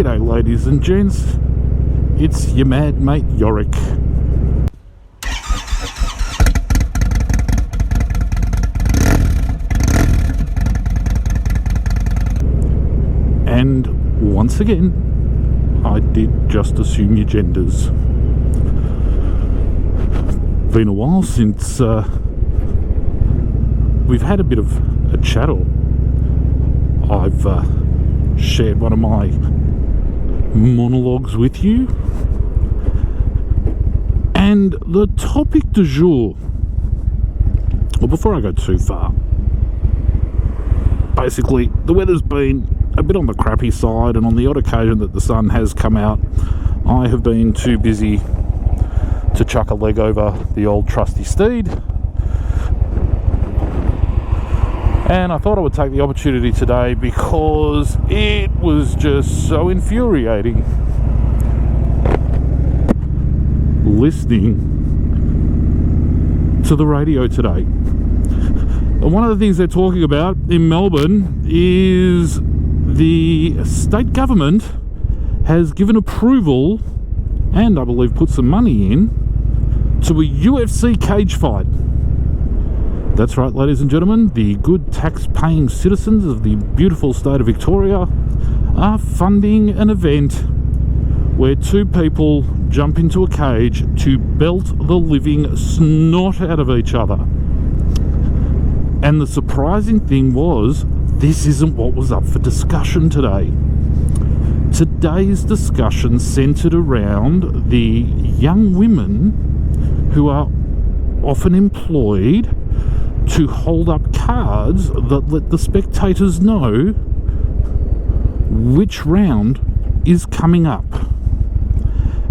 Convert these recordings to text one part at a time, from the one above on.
G'day ladies and gents, it's your mad mate Yorick. And once again, I did just assume your genders. Been a while since we've had a bit of a chattel. I've shared one of my monologues with you, and the topic du jour, well, before I go too far, basically the weather's been a bit on the crappy side, and on the odd occasion that the sun has come out, I have been too busy to chuck a leg over the old trusty steed. And I thought I would take the opportunity today because it was just so infuriating listening to the radio today. And one of the things they're talking about in Melbourne is the state government has given approval, and I believe put some money in, to a UFC cage fight. That's right, ladies and gentlemen, the good tax-paying citizens of the beautiful state of Victoria are funding an event where two people jump into a cage to belt the living snot out of each other. And the surprising thing was, this isn't what was up for discussion today. Today's discussion centred around the young women who are often employed to hold up cards that let the spectators know which round is coming up.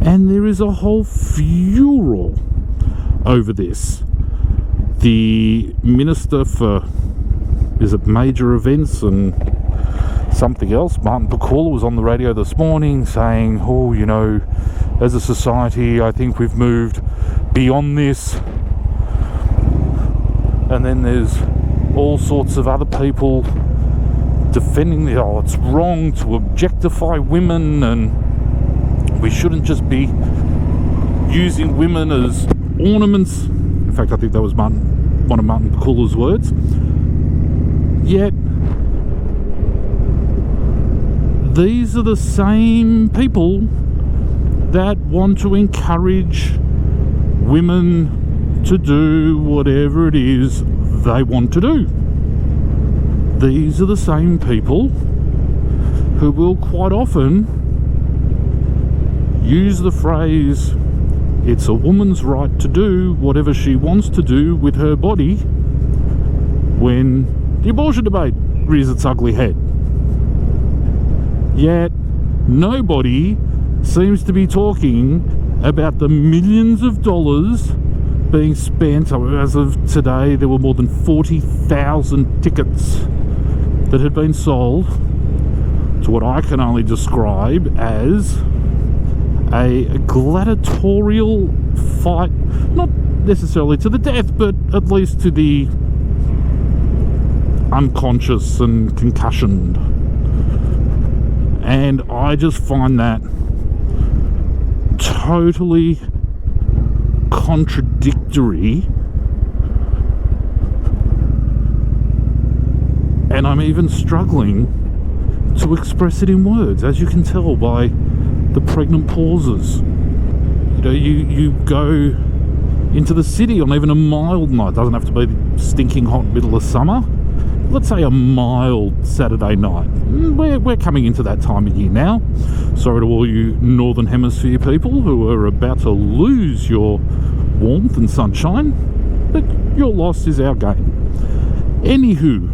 And there is a whole furor over this. The Minister for, is it major events and something else, Martin Pakula, was on the radio this morning saying, oh, you know, as a society, I think we've moved beyond this. And then there's all sorts of other people defending it's wrong to objectify women, and we shouldn't just be using women as ornaments. In fact, I think that was one of Martin Pakula's words. Yet, these are the same people that want to encourage women to do whatever it is they want to do. These are the same people who will quite often use the phrase, it's a woman's right to do whatever she wants to do with her body, when the abortion debate rears its ugly head. Yet nobody seems to be talking about the millions of dollars being spent. As of today, there were more than 40,000 tickets that had been sold to what I can only describe as a gladiatorial fight, not necessarily to the death, but at least to the unconscious and concussioned. And I just find that totally contradictory, and I'm even struggling to express it in words, as you can tell by the pregnant pauses. You know, you go into the city on even a mild night, doesn't have to be the stinking hot middle of summer, let's say a mild Saturday night. We're coming into that time of year now. Sorry to all you Northern Hemisphere people who are about to lose your warmth and sunshine, but your loss is our gain. Anywho,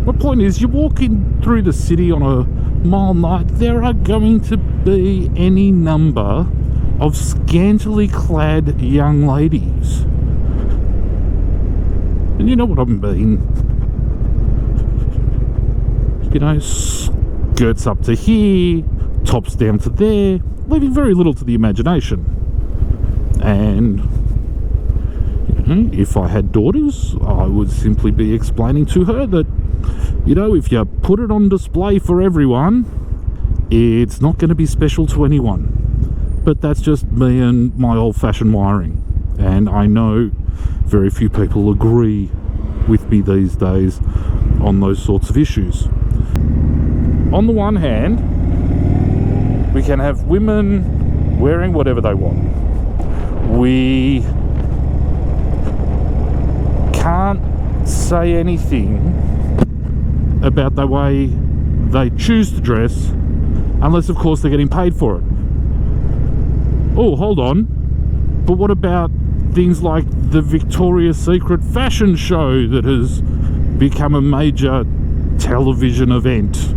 my point is, you walk in through the city on a mild night, there are going to be any number of scantily clad young ladies. And you know what I mean. You know, skirts up to here, tops down to there, leaving very little to the imagination. And if I had daughters, I would simply be explaining to her that, you know, if you put it on display for everyone, It's not going to be special to anyone. But that's just me and my old-fashioned wiring. And I know very few people agree with me these days on those sorts of issues. On the one hand, we can have women wearing whatever they want. We can't say anything about the way they choose to dress unless, of course, they're getting paid for it. Oh, hold on. But what about things like the Victoria's Secret fashion show that has become a major television event?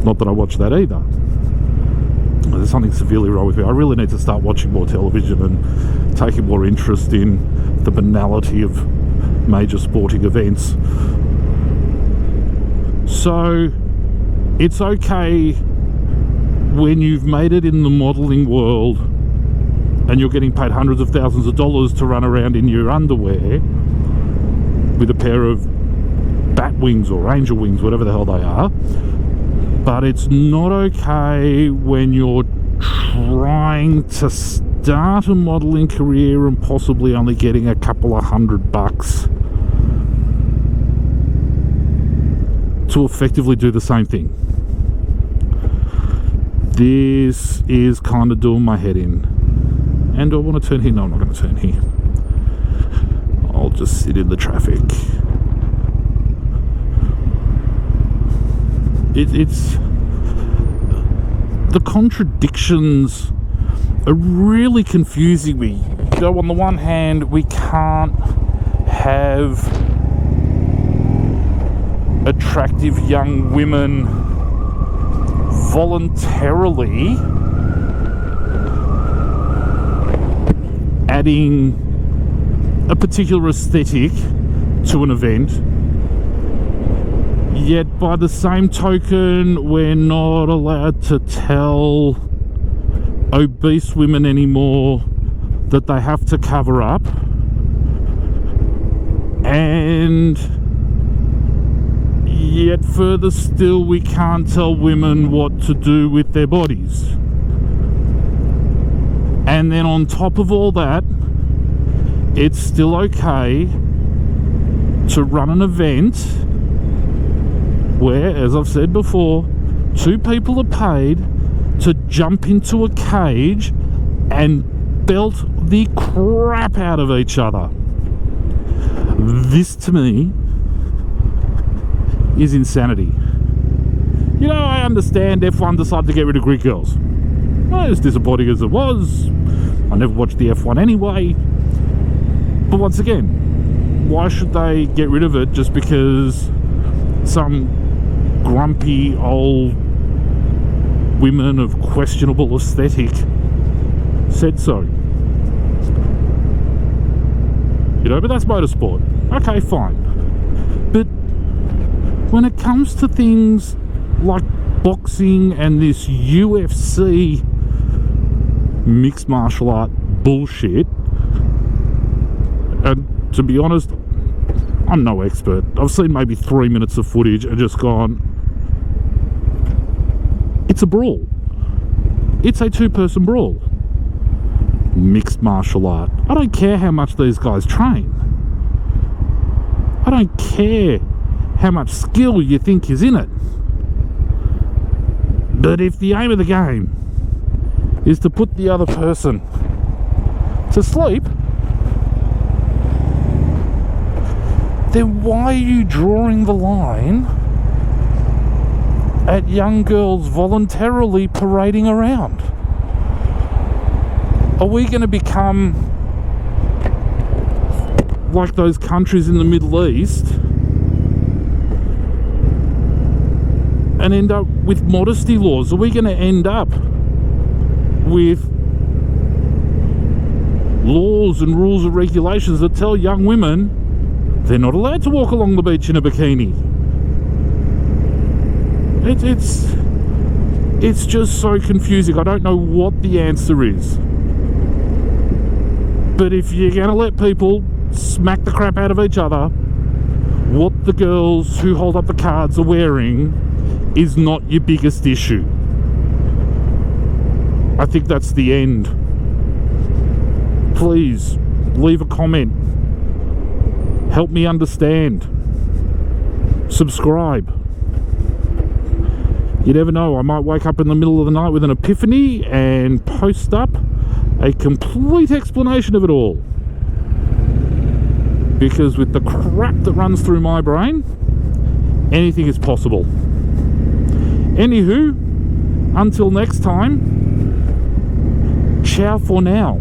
Not that I watch that either. There's something severely wrong with me. I really need to start watching more television and taking more interest in the banality of major sporting events. So it's okay when you've made it in the modelling world and you're getting paid hundreds of thousands of dollars to run around in your underwear with a pair of bat wings or angel wings, whatever the hell they are. But it's not okay when you're trying to start a modelling career and possibly only getting a couple of $100 to effectively do the same thing. This is kind of doing my head in. And do I want to turn here? No, I'm not going to turn here. I'll just sit in the traffic. It's the contradictions are really confusing me. You know, on the one hand, we can't have attractive young women voluntarily adding a particular aesthetic to an event, yet by the same token we're not allowed to tell obese women anymore that they have to cover up, and yet further still we can't tell women what to do with their bodies. And then on top of all that, it's still okay to run an event where, as I've said before, two people are paid to jump into a cage and belt the crap out of each other. This, to me, is insanity. You know, I understand F1 decided to get rid of Greek girls. As disappointing as it was, I never watched the F1 anyway. But once again, why should they get rid of it just because some grumpy old women of questionable aesthetic said so? You know, but that's motorsport. Okay, fine. But when it comes to things like boxing and this UFC mixed martial art bullshit, and to be honest, I'm no expert. I've seen maybe 3 minutes of footage and just gone, it's a brawl. It's a two-person brawl. Mixed martial art. I don't care how much these guys train. I don't care how much skill you think is in it. But if the aim of the game is to put the other person to sleep, then why are you drawing the line at young girls voluntarily parading around? Are we going to become like those countries in the Middle East and end up with modesty laws? Are we going to end up with laws and rules and regulations that tell young women they're not allowed to walk along the beach in a bikini? It's just so confusing. I don't know what the answer is. But if you're going to let people smack the crap out of each other, what the girls who hold up the cards are wearing is not your biggest issue. I think that's the end. Please leave a comment. Help me understand. Subscribe. You never know, I might wake up in the middle of the night with an epiphany and post up a complete explanation of it all. Because with the crap that runs through my brain, anything is possible. Anywho, until next time, ciao for now.